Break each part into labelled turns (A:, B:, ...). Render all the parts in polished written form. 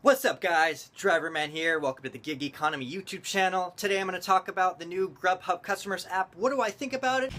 A: What's up guys, Driverman here, welcome to the Gig Economy YouTube channel. Today I'm going to talk about the new Grubhub Customers app. What do I think about it?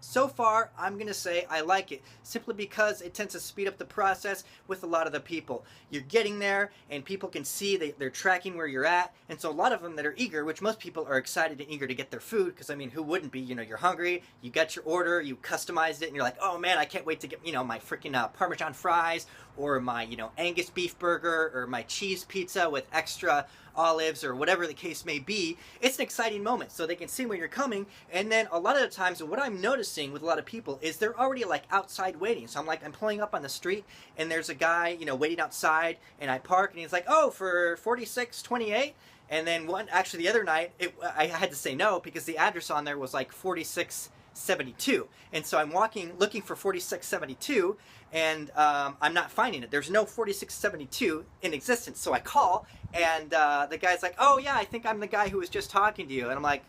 A: So far, I'm going to say I like it, simply because it tends to speed up the process with a lot of the people. You're getting there, and people can see they're tracking where you're at, and so a lot of them that are eager, which most people are excited and eager to get their food, because I mean, who wouldn't be? You know, you're hungry, you got your order, you customized it, and you're like, oh man, I can't wait to get, you know, my freaking Parmesan fries, or my, you know, Angus beef burger, or my cheese pizza with extra olives, or whatever the case may be. It's an exciting moment, so they can see when you're coming. And then a lot of the times what I'm noticing with a lot of people is they're already like outside waiting. So I'm pulling up on the street, and there's a guy, you know, waiting outside, and I park, and he's like, oh, for $46.28. And then actually the other night I had to say no because the address on there was like 4672, and so I'm looking for 4672, and I'm not finding it. There's no 4672 in existence. So I call, and the guy's like, oh yeah, I think I'm the guy who was just talking to you. And I'm like,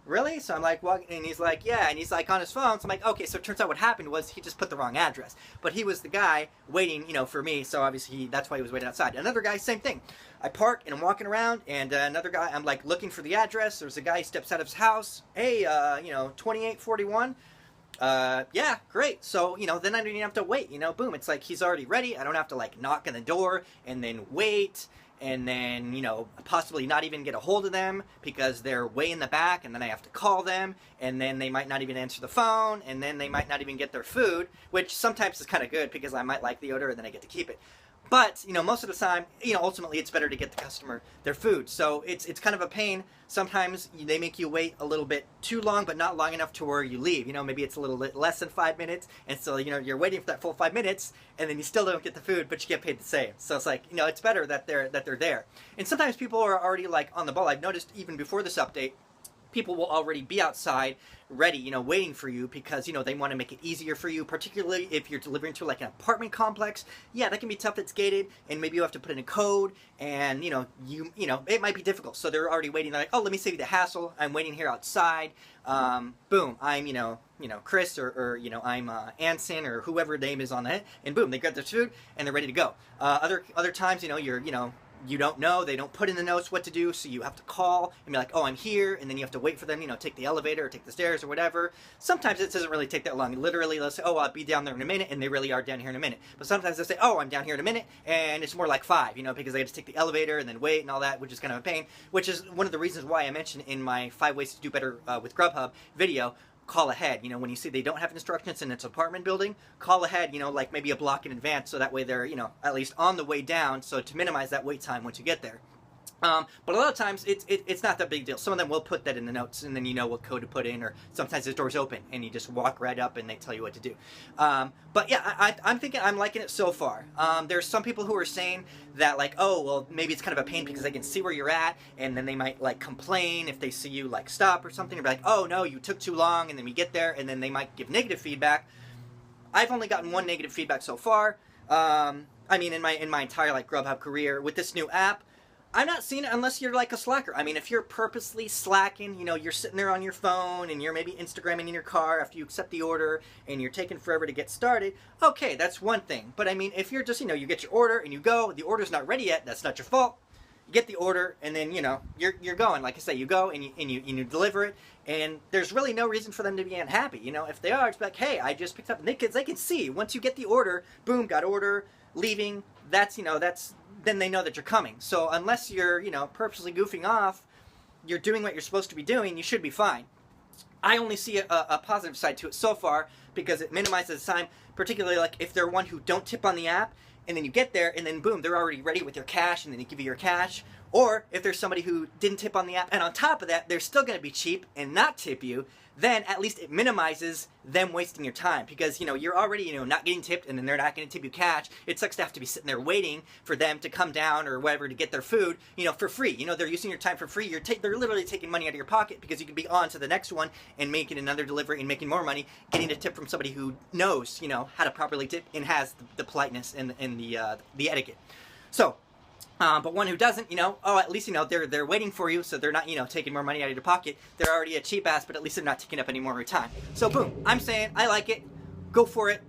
A: really? So I'm like, well, and he's like, yeah, and he's like on his phone. So I'm like, okay, so it turns out what happened was he just put the wrong address, but he was the guy waiting, you know, for me. So obviously that's why he was waiting outside. Another guy, same thing. I park and I'm walking around, and another guy, I'm like looking for the address. There's a guy, steps out of his house. Hey, you know, 2841. Yeah, great. So, you know, then I don't even have to wait, you know, boom. It's like he's already ready. I don't have to like knock on the door and then wait, and then, you know, possibly not even get a hold of them because they're way in the back, and then I have to call them, and then they might not even answer the phone, and then they might not even get their food, which sometimes is kind of good because I might like the odor and then I get to keep it. But, you know, most of the time, you know, ultimately it's better to get the customer their food. So it's kind of a pain. Sometimes they make you wait a little bit too long, but not long enough to where you leave. You know, maybe it's a little bit less than 5 minutes, and so, you know, you're waiting for that full 5 minutes, and then you still don't get the food, but you get paid the same. So it's like, you know, it's better that they're there. And sometimes people are already like on the ball. I've noticed even before this update, people will already be outside ready, you know, waiting for you because, you know, they want to make it easier for you, particularly if you're delivering to like an apartment complex. Yeah, that can be tough. It's gated, and maybe you have to put in a code, and, you know, it might be difficult. So they're already waiting. They're like, oh, let me save you the hassle. I'm waiting here outside. Boom, I'm, you know, Chris, or you know, I'm Anson, or whoever name is on it, and boom, they got their food and they're ready to go. Other times, you know, you don't know, they don't put in the notes what to do, so you have to call and be like, oh, I'm here, and then you have to wait for them, you know, take the elevator or take the stairs or whatever. Sometimes it doesn't really take that long. Literally, they'll say, oh, I'll be down there in a minute, and they really are down here in a minute. But sometimes they'll say, oh, I'm down here in a minute, and it's more like 5, you know, because they have to take the elevator and then wait and all that, which is kind of a pain, which is one of the reasons why I mentioned in my 5 ways to do better with Grubhub video, call ahead. You know, when you see they don't have instructions and it's an apartment building, call ahead, you know, like maybe a block in advance, so that way they're, you know, at least on the way down, so to minimize that wait time once you get there. But a lot of times it's not that big deal. Some of them will put that in the notes, and then you know what code to put in, or sometimes the door's open and you just walk right up and they tell you what to do. But yeah, I'm thinking I'm liking it so far. There's some people who are saying that like, oh, well, maybe it's kind of a pain because they can see where you're at, and then they might like complain if they see you like stop or something, or be like, oh no, you took too long, and then we get there, and then they might give negative feedback. I've only gotten one negative feedback so far. I mean, in my entire like Grubhub career with this new app, I'm not seeing it unless you're like a slacker. I mean, if you're purposely slacking, you know, you're sitting there on your phone and you're maybe Instagramming in your car after you accept the order and you're taking forever to get started, okay, that's one thing. But I mean, if you're just, you know, you get your order and you go, the order's not ready yet, that's not your fault. You get the order, and then, you know, you're going. Like I say, you go and you deliver it, and there's really no reason for them to be unhappy. You know, if they are, it's like, hey, I just picked up, and they can see once you get the order, boom, got order, leaving. That's, you know, then they know that you're coming. So unless you're, you know, purposely goofing off, you're doing what you're supposed to be doing, you should be fine. I only see a positive side to it so far because it minimizes the time, particularly like if they're one who don't tip on the app, and then you get there, and then boom, they're already ready with your cash, and then they give you your cash. Or if there's somebody who didn't tip on the app, and on top of that, they're still going to be cheap and not tip you, then at least it minimizes them wasting your time. Because, you know, you're already, you know, not getting tipped, and then they're not going to tip you cash. It sucks to have to be sitting there waiting for them to come down or whatever to get their food, you know, for free. You know, they're using your time for free. They're literally taking money out of your pocket because you could be on to the next one and making another delivery and making more money, getting a tip from somebody who knows, you know, how to properly tip and has the politeness and the etiquette. So, but one who doesn't, you know, oh, at least, you know, they're waiting for you, so they're not, you know, taking more money out of your pocket. They're already a cheap ass, but at least they're not taking up any more of your time. So boom, I'm saying I like it. Go for it.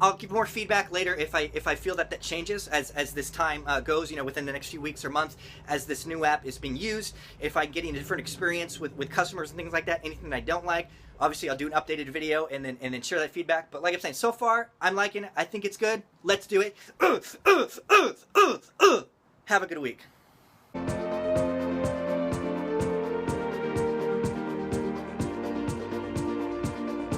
A: I'll give more feedback later if I feel that changes as this time goes, within the next few weeks or months, as this new app is being used. If I'm getting a different experience with customers and things like that, anything that I don't like, obviously I'll do an updated video and then share that feedback. But like I'm saying, so far I'm liking it. I think it's good. Let's do it. Have a good week.